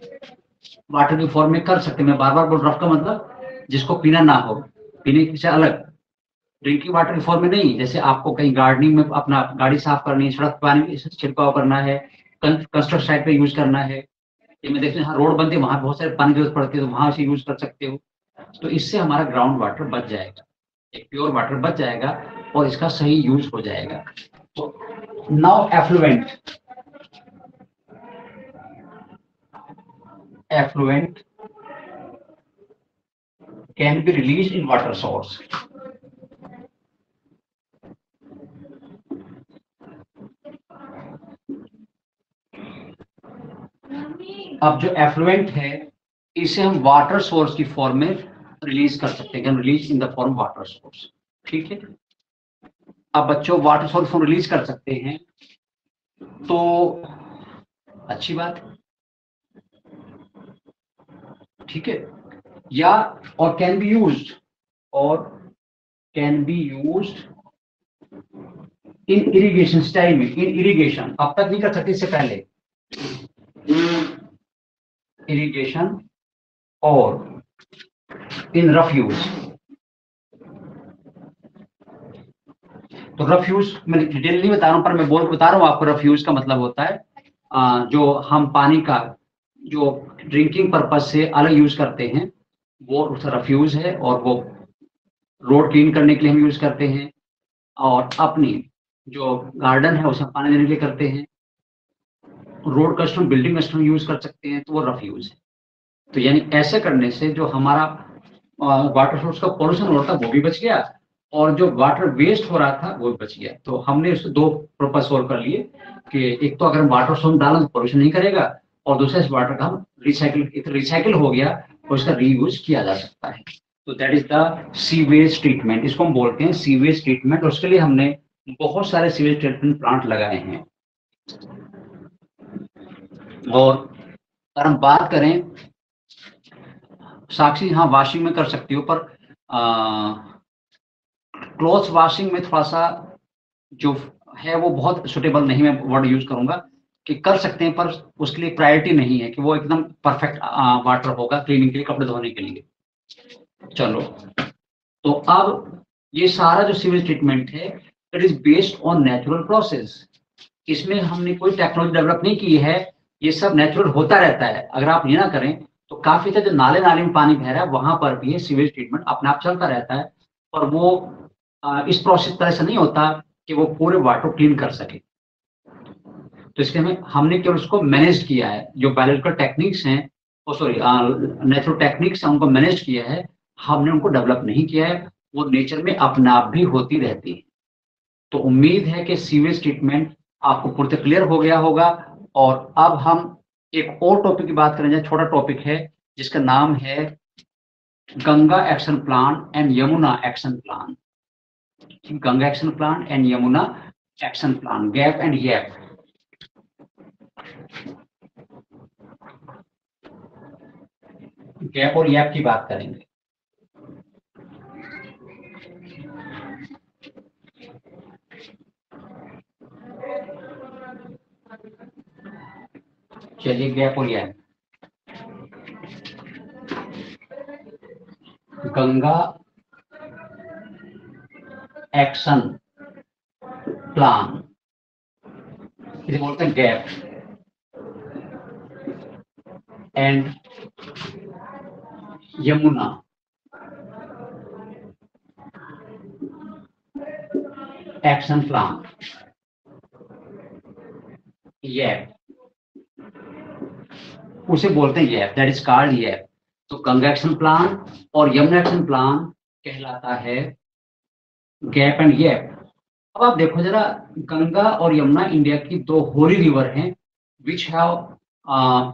[SPEAKER 1] वाटर के फॉर्म में कर सकते हैं। मैं बार बार बोल, रफ का मतलब जिसको पीना ना हो, पीने से अलग, ड्रिंकिंग वाटर के फॉर्म में नहीं। जैसे आपको कहीं गार्डनिंग में अपना गाड़ी साफ करनी है, सड़क पानी छिड़काव करना है, कंस्ट्रक्शन साइट पे यूज करना है, ये मैं देखते हैं रोड बनती है वहां बहुत सारे पानी की जरूरत पड़ती है तो वहां से यूज कर सकते हो। तो इससे हमारा ग्राउंड वाटर बच जाएगा, एक प्योर वाटर बच जाएगा और इसका सही यूज हो जाएगा। तो now effluent can be release in water source. अब जो एफ्लुएंट है इसे हम वाटर सोर्स की फॉर्म में रिलीज कर सकते हैं, release in the form water source. ठीक है, अब बच्चों वाटर सोर्स हम रिलीज कर सकते हैं तो अच्छी बात है। ठीक है, या और कैन बी यूज्ड, और can be used in irrigation style में। इन इरिगेशन अब तक नहीं कर सकते, इससे पहले इरिगेशन और इन रफ यूज। तो रफ यूज मैं डिटेल नहीं बता रहा हूं, पर मैं बता रहा हूं आपको रफ यूज का मतलब होता है जो हम पानी का जो ड्रिंकिंग पर्पज से अलग यूज करते हैं वो रफ यूज है, और वो रोड क्लीन करने के लिए हम यूज करते हैं, और अपनी जो गार्डन है उसे पानी देने के लिए करते हैं। Road custom, building custom use कर सकते हैं, तो वो रफ यूज है। तो यानी ऐसे करने से जो हमारा वाटर सोर्स का पॉल्यूशन हो रहा था वो भी बच गया, और जो वाटर वेस्ट हो रहा था वो भी बच गया। तो हमने उसके दो पर्पज सोल्व कर लिए कि एक तो अगर हम वाटर सोर्स डालें तो पॉल्यूशन नहीं करेगा, और दूसरा इस वाटर का हम रिसाइकिल हो गया और इसका रीयूज किया जा सकता है। तो that is the sewage treatment, इसको हम बोलते हैं सीवेज ट्रीटमेंट। उसके लिए हमने बहुत सारे सीवेज ट्रीटमेंट प्लांट लगाए हैं। और अगर हम बात करें साक्षी, हाँ वॉशिंग में कर सकती हो, पर क्लॉथ वॉशिंग में थोड़ा सा जो है वो बहुत सुटेबल नहीं, मैं वर्ड यूज करूंगा कि कर सकते हैं, पर उसके लिए प्रायोरिटी नहीं है कि वो एकदम परफेक्ट वाटर होगा क्लीनिंग के लिए, कपड़े धोने के लिए। चलो, तो अब ये सारा जो सीवेज ट्रीटमेंट है it is based on natural process. इसमें हमने कोई टेक्नोलॉजी डेवलप नहीं की है, ये सब नेचुरल होता रहता है। अगर आप ये ना करें तो काफी जो नाले नाले में पानी बह रहा है वहां पर भी सीवेज ट्रीटमेंट अपने आप चलता रहता है, और वो इस प्रोसेस तरह से नहीं होता कि वो पूरे वाटर क्लीन कर सके। तो इसके में हमने केवल उसको मैनेज किया है, जो बायोलॉजिकल टेक्निक्स हैं, सॉरी नेचुरल टेक्निक्स हैं, उनको मैनेज किया है, हमने उनको डेवलप नहीं किया है। वो नेचर में अपने आप भी होती रहती है। तो उम्मीद है कि सीवेज ट्रीटमेंट आपको पूरी क्लियर हो गया होगा। और अब हम एक और टॉपिक की बात करेंगे, छोटा टॉपिक है जिसका नाम है Ganga action plan and Yamuna action plan. Ganga action plan and Yamuna action plan, gap and यैप। गैप और यैप की बात करेंगे। चलिए, गैप और यैप। गंगा एक्शन प्लान इसे बोलते हैं gap. and Yamuna action plan, YAP, उसे बोलते हैं YAP, that is called YAP। तो गंगा एक्शन प्लान और यमुना एक्शन प्लान कहलाता है गैप एंड YAP। अब आप देखो जरा, गंगा और यमुना इंडिया की दो होली रिवर हैं which have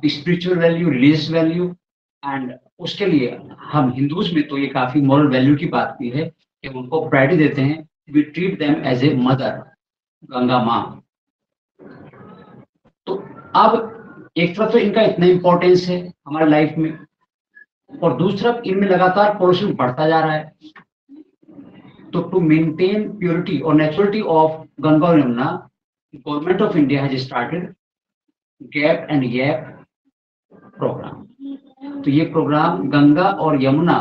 [SPEAKER 1] spiritual value, religious value, and उसके लिए हम हिंदूज में तो ये काफी मॉरल वैल्यू की बात की है कि हम उनको प्रायोरिटी देते हैं। We treat them as a mother, Ganga माँ। तो अब एक तरफ तो इनका इतना इंपॉर्टेंस है हमारे लाइफ में, और दूसरा इनमें लगातार पोल्यूशन बढ़ता जा रहा है। तो टू मेंटेन प्योरिटी और नेचुरलिटी ऑफ गंगा और Yamuna, government of India has started GAP and YAP programme. तो ये प्रोग्राम गंगा और यमुना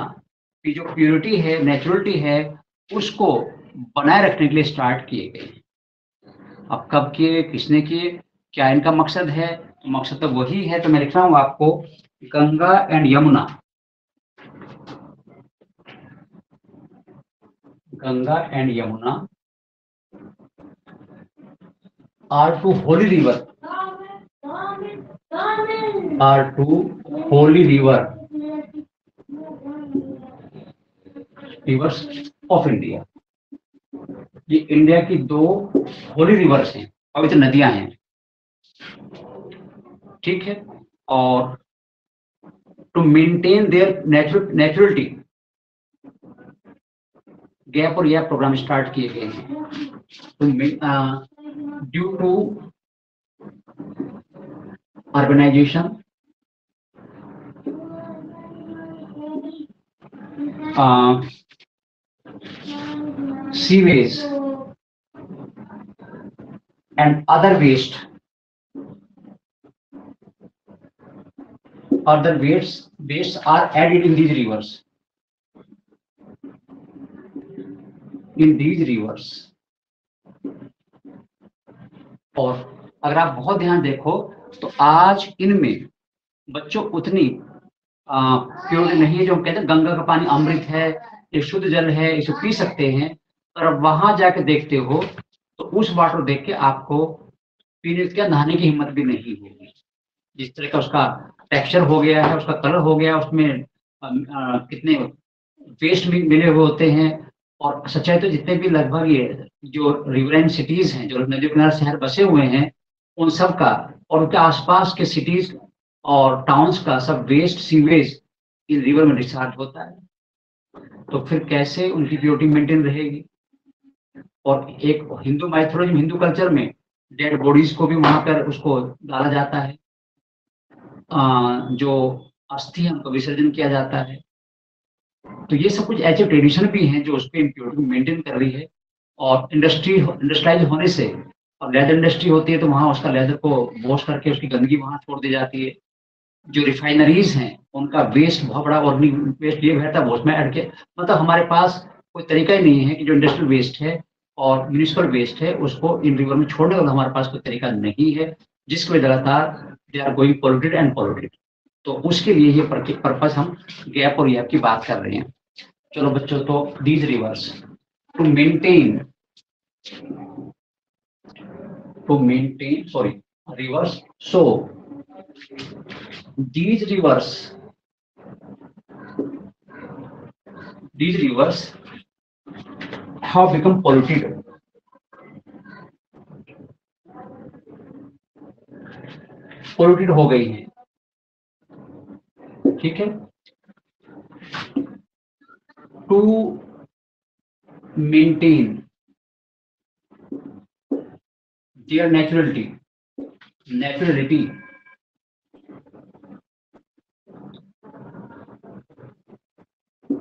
[SPEAKER 1] की जो प्योरिटी है, नेचुरलिटी है, उसको बनाए रखने के लिए स्टार्ट किए गए। अब कब किए, किसने किए, क्या इनका मकसद है? तो मकसद तो वही है, तो मैं लिख रहा हूं आपको, Ganga and Yamuna, Ganga and Yamuna are two holy river, are two holy river, rivers of India. ये इंडिया की दो होली रिवर्स हैं, पवित्र नदियां हैं, ठीक है। और to maintain their naturality, GAP और YAP प्रोग्राम स्टार्ट किए गए हैं। Due to urbanisation, sewage and other waste, wastes are added in these rivers, और अगर आप बहुत ध्यान देखो तो आज इनमें बच्चों उतनी प्योर नहीं है। जो हम कहते हैं गंगा का पानी अमृत है, ये शुद्ध जल है, इसे पी सकते हैं, और अब वहां जाके देखते हो तो उस वाटर देख के आपको पीने के, नहाने की हिम्मत भी नहीं होगी। जिस तरह का उसका टेक्सचर हो गया है, उसका कलर हो गया, उसमें कितने वेस्ट भी मिले हुए होते हैं। और सच्चाई तो जितने भी लगभग ये जो रिवराइन सिटीज हैं, जो नदी किनारे शहर बसे हुए हैं, उन सब का और उनके आसपास के सिटीज और टाउन्स का सब वेस्ट, सीवेज इन रिवर में डिस्चार्ज होता है। तो फिर कैसे उनकी प्योरिटी मेंटेन रहेगी? और एक हिंदू माइथोलॉजी में, हिंदू कल्चर में डेड बॉडीज को भी वहां पर उसको डाला जाता है, जो अस्थि है उनको विसर्जन किया जाता है। तो ये सब कुछ ऐसे ट्रेडिशन भी हैं जो उसको इम्प्योरिटी मेंटेन कर रही है। और इंडस्ट्रियलाइज होने से, और लेदर इंडस्ट्री होती है तो वहां उसका लेदर को वॉश करके उसकी गंदगी वहां छोड़ दी जाती है। जो रिफाइनरीज हैं उनका वेस्ट, बहुत बड़ा ऑर्गेनिक वेस्ट ये रहता है, वो उसमें अड़ के, मतलब हमारे पास कोई तरीका ही नहीं है कि जो इंडस्ट्रियल वेस्ट है और म्यूनिसिपल वेस्ट है उसको इन रिवर में छोड़ने का हमारे पास कोई तरीका नहीं है, जिसकी वजह लगातार they are going polluted and polluted. तो उसके लिए ये पर्पस हम गैप और YAP की बात कर रहे हैं। चलो बच्चों, तो these rivers to maintain, sorry, rivers, so these rivers have become polluted, हो गई हैं, ठीक है। टू मेंटेन देयर नेचुरलिटी,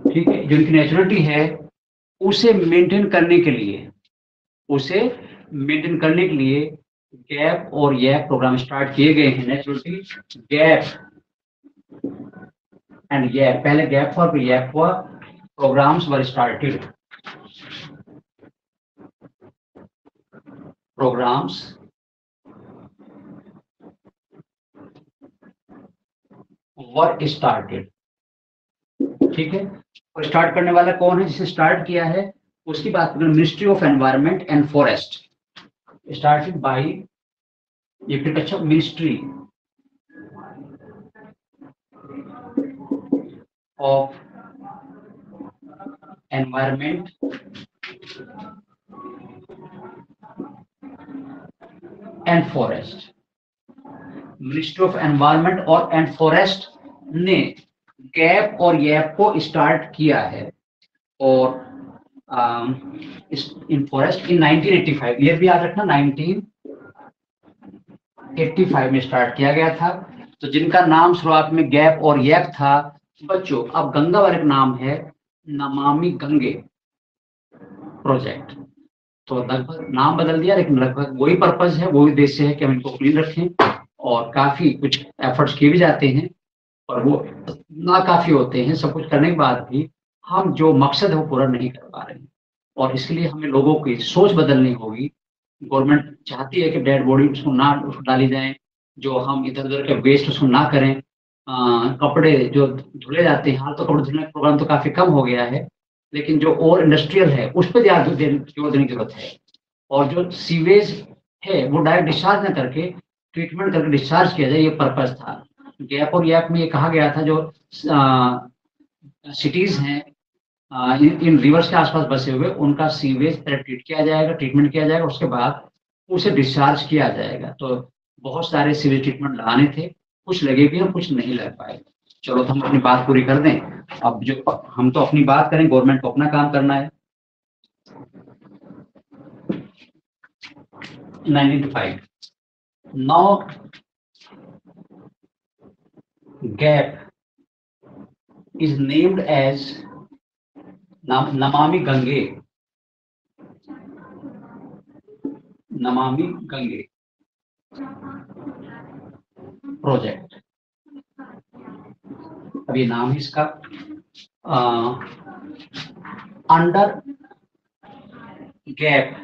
[SPEAKER 1] ठीक है, जो इनकी नेचुरलिटी है उसे मेंटेन करने के लिए, गैप और YAP प्रोग्राम स्टार्ट किए गए हैं। नेचुरलिटी, गैप एंड YAP, पहले गैप हुआ फिर YAP हुआ, programmes were started, programmes were started. ठीक है, और स्टार्ट करने वाला कौन है, जिसे स्टार्ट किया है उसकी बात करें, ministry of environment and forest, started by, ये फिर अच्छा, ministry of environment and forest, ministry of environment और एंड फॉरेस्ट ने गैप और यैप को स्टार्ट किया है, और इन फॉरेस्ट इन 1985, ये भी याद रखना 1985 में स्टार्ट किया गया था। तो जिनका नाम शुरुआत में गैप और यैप था, बच्चों अब गंगा वाले का नाम है नमामि गंगे प्रोजेक्ट। तो लगभग नाम बदल दिया, लेकिन लगभग वही पर्पज है, वही उद्देश्य है कि हम इनको क्लीन रखें, और काफी कुछ एफर्ट्स किए भी जाते हैं, और वो ना काफी होते हैं। सब कुछ करने के बाद भी हम जो मकसद है वो पूरा नहीं कर पा रहे हैं, और इसलिए हमें लोगों की सोच बदलनी होगी। गवर्नमेंट चाहती है कि डेड बॉडी उसको ना डाली जाए, जो हम इधर उधर के वेस्ट उसको ना करें, कपड़े जो धुले जाते हैं, हाल तो कपड़े धुलने का प्रोग्राम तो काफी कम हो गया है, लेकिन जो और इंडस्ट्रियल है उस पर जोर देने की जरूरत है। और जो सीवेज है वो डायरेक्ट डिस्चार्ज न करके ट्रीटमेंट करके डिस्चार्ज किया जाए, ये पर्पज था। गैप और यैप में ये कहा गया था, जो सिटीज हैं इन रिवर्स के आसपास बसे हुए, उनका सीवेज ट्रीट किया जाएगा, ट्रीटमेंट किया जाएगा, उसके बाद उसे डिस्चार्ज किया जाएगा। तो बहुत सारे सीवेज ट्रीटमेंट लगाने थे, कुछ लगे भी और कुछ नहीं लग पाए। चलो तो हम अपनी बात पूरी कर दें। अब जो हम तो अपनी बात करें, गवर्नमेंट को अपना काम करना है। 1995 now gap is named as Namami Gange, Namami Gange project. अब ये नाम है इसका, अंडर गैप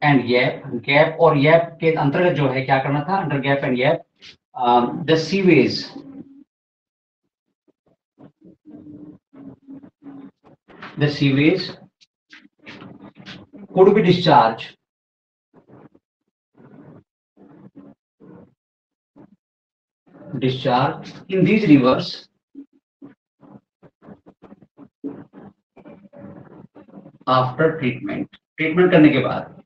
[SPEAKER 1] एंड यैप, गैप और यैप के अंतर्गत जो है क्या करना था, अंडर गैप एंड यैप the sewage could be discharged in these rivers after treatment करने के बाद,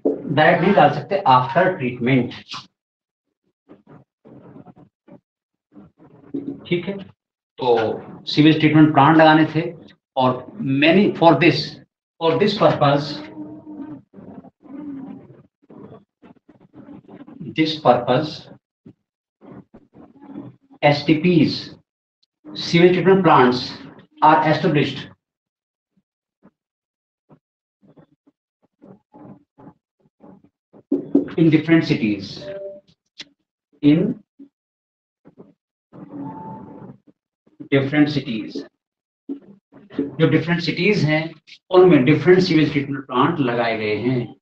[SPEAKER 1] डायरेक्ट नहीं डाल सकते, आफ्टर ट्रीटमेंट। ठीक है, तो सीवेज ट्रीटमेंट प्लांट लगाने थे, और many for this purpose STPs, sewage treatment plants, are established in different cities. जो डिफरेंट सिटीज हैं उनमें डिफरेंट सीवेज ट्रीटमेंट प्लांट लगाए गए हैं,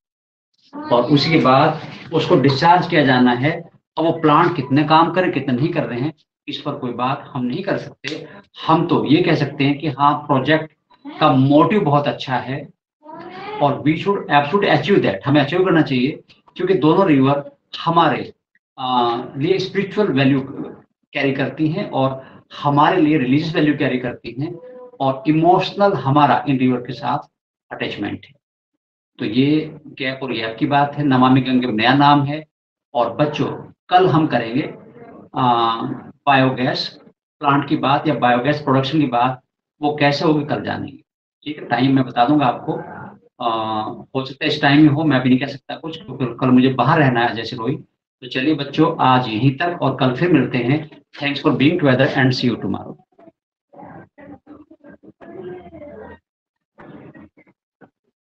[SPEAKER 1] और उसी के बाद उसको डिस्चार्ज किया जाना है। और वो प्लांट कितने काम करें कितने नहीं कर रहे हैं, इस पर कोई बात हम नहीं कर सकते। हम तो ये कह सकते हैं कि हाँ, प्रोजेक्ट का मोटिव बहुत अच्छा है, और we should absolutely achieve that, हमें अचीव करना चाहिए, क्योंकि दोनों रिवर हमारे लिए स्पिरिचुअल वैल्यू कैरी करती हैं, और हमारे लिए रिलीजियस वैल्यू कैरी करती हैं, और इमोशनल हमारा इन रिवर के साथ अटैचमेंट है। तो ये गैप और यैप की बात है। नमामि गंगे नया नाम है। और बच्चों, कल हम करेंगे बायोगैस प्लांट की बात, या बायोगैस प्रोडक्शन की बात, वो कैसे होगी कल जानेंगे। ठीक है, टाइम मैं बता दूंगा आपको, हो सकता है इस टाइम में हो, मैं भी नहीं कह सकता कुछ, क्योंकि कल मुझे बाहर रहना है जैसे रोहित। तो चलिए बच्चों, आज यहीं तक, और कल फिर मिलते हैं। Thanks for being together and see you tomorrow.